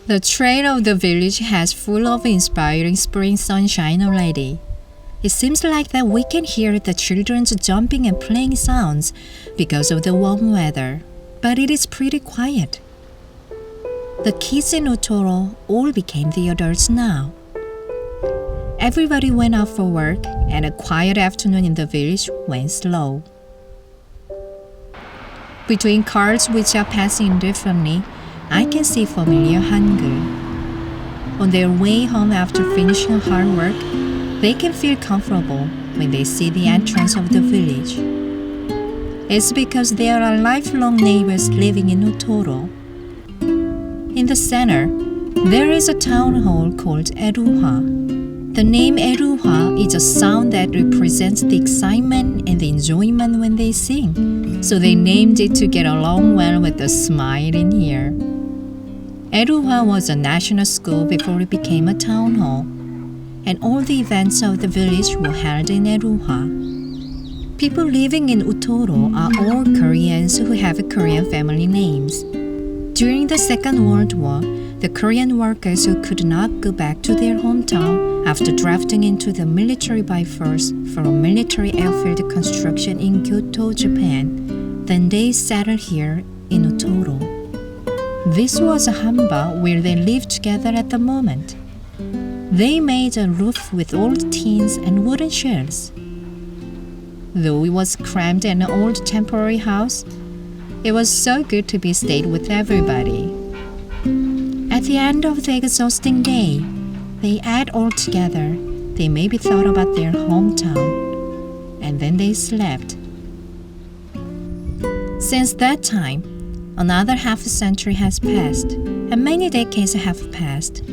The trail of the village has full of inspiring spring sunshine already. It seems like that we can hear the children's jumping and playing sounds because of the warm weather, but it is pretty quiet. The kids in Utoro all became the adults now. Everybody went out for work, and a quiet afternoon in the village went slow. Between cars which are passing indifferently, I can see familiar Hangul. On their way home after finishing hard work, they can feel comfortable when they see the entrance of the village. It's because there are lifelong neighbors living in Utoro. In the center, there is a town hall called Eruha. The name Eruha is a sound that represents the excitement and the enjoyment when they sing, so they named it to get along well with the smile in here. Eruha was a national school before it became a town hall, and all the events of the village were held in Eruha. People living in Utoro are all Koreans who have Korean family names. During the Second World War, the Korean workers who could not go back to their hometown after drafting into the military by force for a military airfield construction in Kyoto, Japan, then they settled here in Utoro. This was a hamba where they lived together at the moment. They made a roof with old tins and wooden shells. Though it was cramped and an old temporary house, it was so good to be stayed with everybody. At the end of the exhausting day, they ate all together. They maybe thought about their hometown, and then they slept. Since that time, another half a century has passed, and many decades have passed.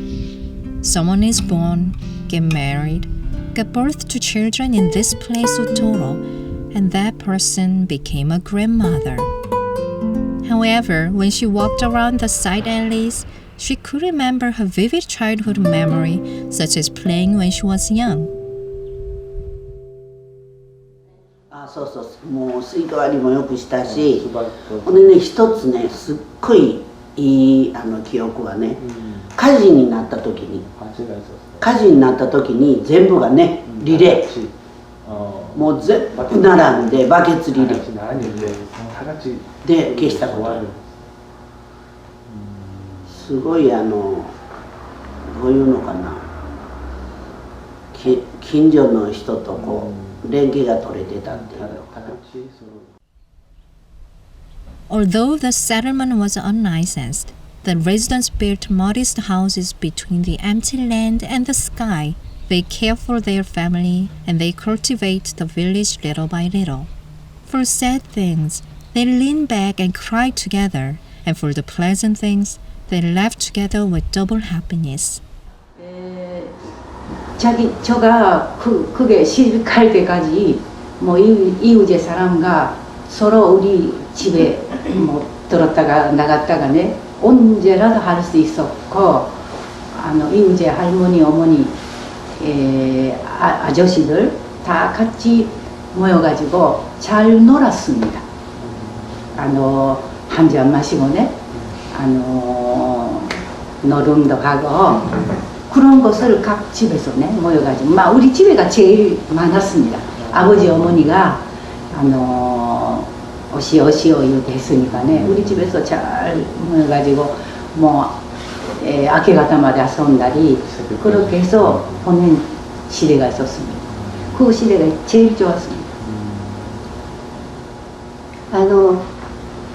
Someone is born, get married, got birth to children in this place Utoro, and that person became a grandmother. However, when she walked around the side alleys, she could remember her vivid childhood memory, such as playing when she was young. そうそう、もうスイカ割りもよくしたし、ほんでね、一つね、すっごいいい記憶はね、火事になった時に全部がね、リレー、もう全部並んでバケツリレーで消したことある。すごいどういうのかな、近所の人とこう連携が取れてたっていう。Although the settlement was unlicensed, the residents built modest houses between the empty land and the sky. They care for their family and they cultivate the village little by little. For sad things, they lean back and cry together, and for the pleasant things, they laugh together with double happiness. 저가 그게 시작할 때까지 뭐 이웃의 사람과 서로 우리 집에 뭐 들었다가 나갔다가네 언제라도 할 수 있었고 이웃의 할머니 어머니 아저씨들 다 같이 모여가지고 잘 놀았습니다. 한 잔 마시고네 노름도 하고 그런 것을 각 집에서네 모여가지고 우리 집에가 제일 많았습니다. 아버지 어머니가 어시오 이렇게 했으니까네 우리 집에서 잘 모여가지고 아케가타마다 손다리 그렇게 해서 보낸 시대가 있었습니다. 그 시대가 제일 좋았습니다.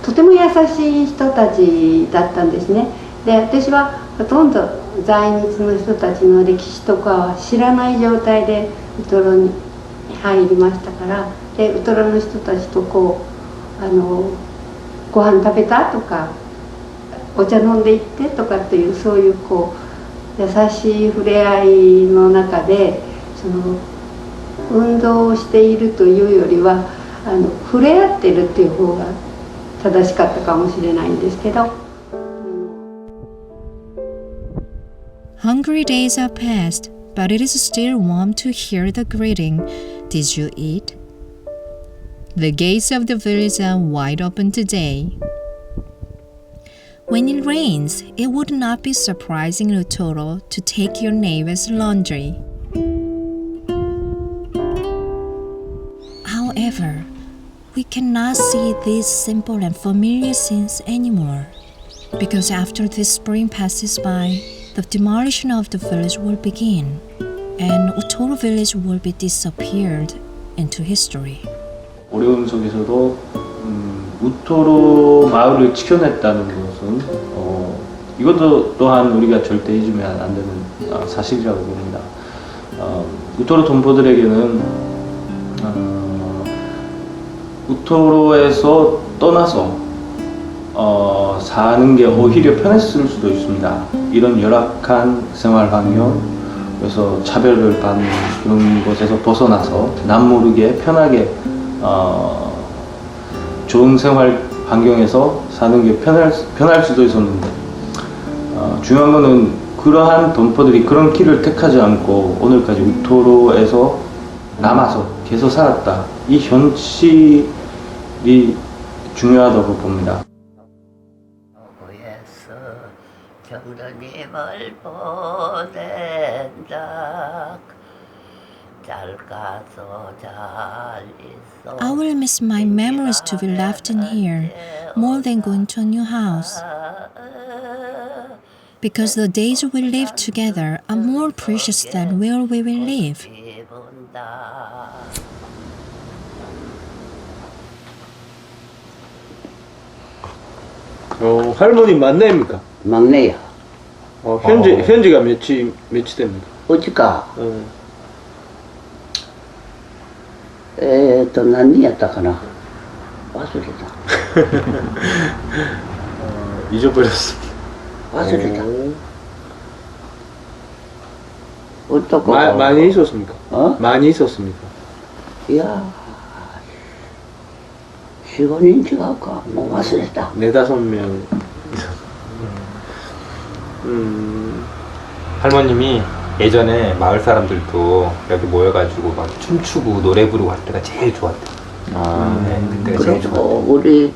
とても優しい人たちだったんですね。で、私はほとんど在日の人たちの歴史とかは知らない状態でウトロに入りましたから、でウトロの人たちとこうご飯食べたとかお茶飲んでいってとかっていうそういう優しい触れ合いの中で運動をしているというよりは触れ合ってるっていう方が正しかったかもしれないんですけど。Hungry days are past, but it is still warm to hear the greeting, "Did you eat?" The gates of the village are wide open today. When it rains, it would not be surprising Utoro to take your neighbor's laundry. However, we cannot see these simple and familiar scenes anymore, because after this spring passes by, the demolition of the village will begin, and Utoro village will be disappeared into history. 어려움 속에서도 우토로 마을을 지켜냈다는 것은 이것도 또한 우리가 절대 잊으면 안 되는 사실이라고 봅니다. 우토로 동포들에게는 우토로에서 떠나서 사는 게 오히려 편했을 수도 있습니다. 이런 열악한 생활 환경에서 차별을 받는 그런 곳에서 벗어나서 남모르게 편하게 좋은 생활 환경에서 사는 게 편할 수도 있었는데 중요한 거는 그러한 동포들이 그런 길을 택하지 않고 오늘까지 우토로에서 남아서 계속 살았다. 이 현실이 중요하다고 봅니다. 정도님을 보낸다. I will miss my memories to be left in here more than going to a new house. Because the days we live together are more precious than where we will live. 할머니 막내입니까? 막내야. 현지가 몇이 됩니까? 어찌까?何やったかな忘れた 잊어버렸습니다.忘れた 어떡고 많이 있었습니까? 많이 있었습니까? 이야 4, 5년違うか もう忘れた 4-5명 할머님이 예전에 마을 사람들도 여기 모여가지고 막 춤추고 노래 부르고 할 때가 제일 좋았대요. 네, 그때가 제일 좋았대요.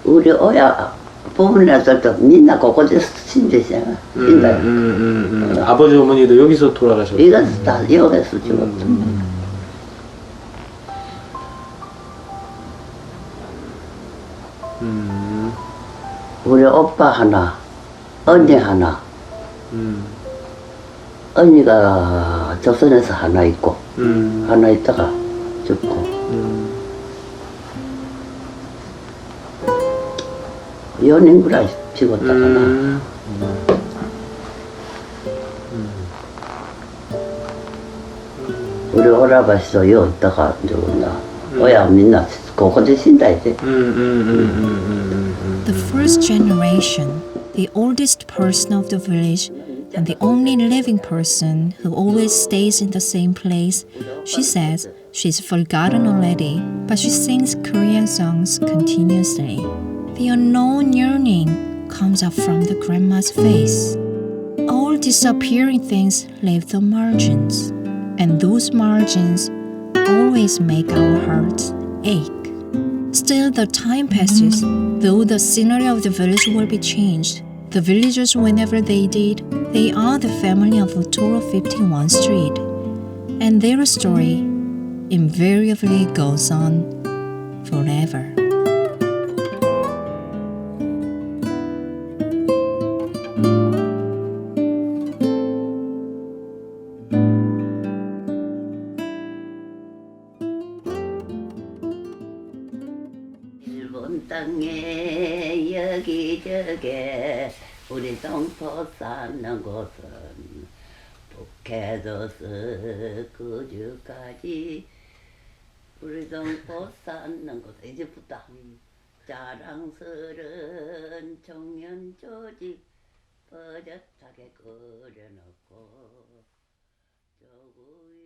우리 어야 부모님들도 みんなここで死んでしまう 아버지 어머니도 여기서 돌아가셨어요. 이것도 다 여기서 죽었다 우리 오빠 하나 언니 하나 언니가 조선에서 하나 있고 하나 있다가 죽고 4년ぐらい죽었다かな 우리 오라버시도 여 있다가 죽었나 어야 민나 ここで死んだいで The first generation, the oldest person of the village, and the only living person who always stays in the same place, she says she's forgotten already, but she sings Korean songs continuously. The unknown yearning comes up from the grandma's face. All disappearing things leave the margins, and those margins always make our hearts ache. Still, the time passes, though the scenery of the village will be changed. The villagers, whenever they did, they are the family of Utoro 51 Street, and their story invariably goes on forever. 일본 땅에 여기저기 우리 동포 사는 곳은 북해도서 거주까지 우리 동포 사는 곳 이제부터 자랑스런 청년 조직 버젓하게 그려놓고 조국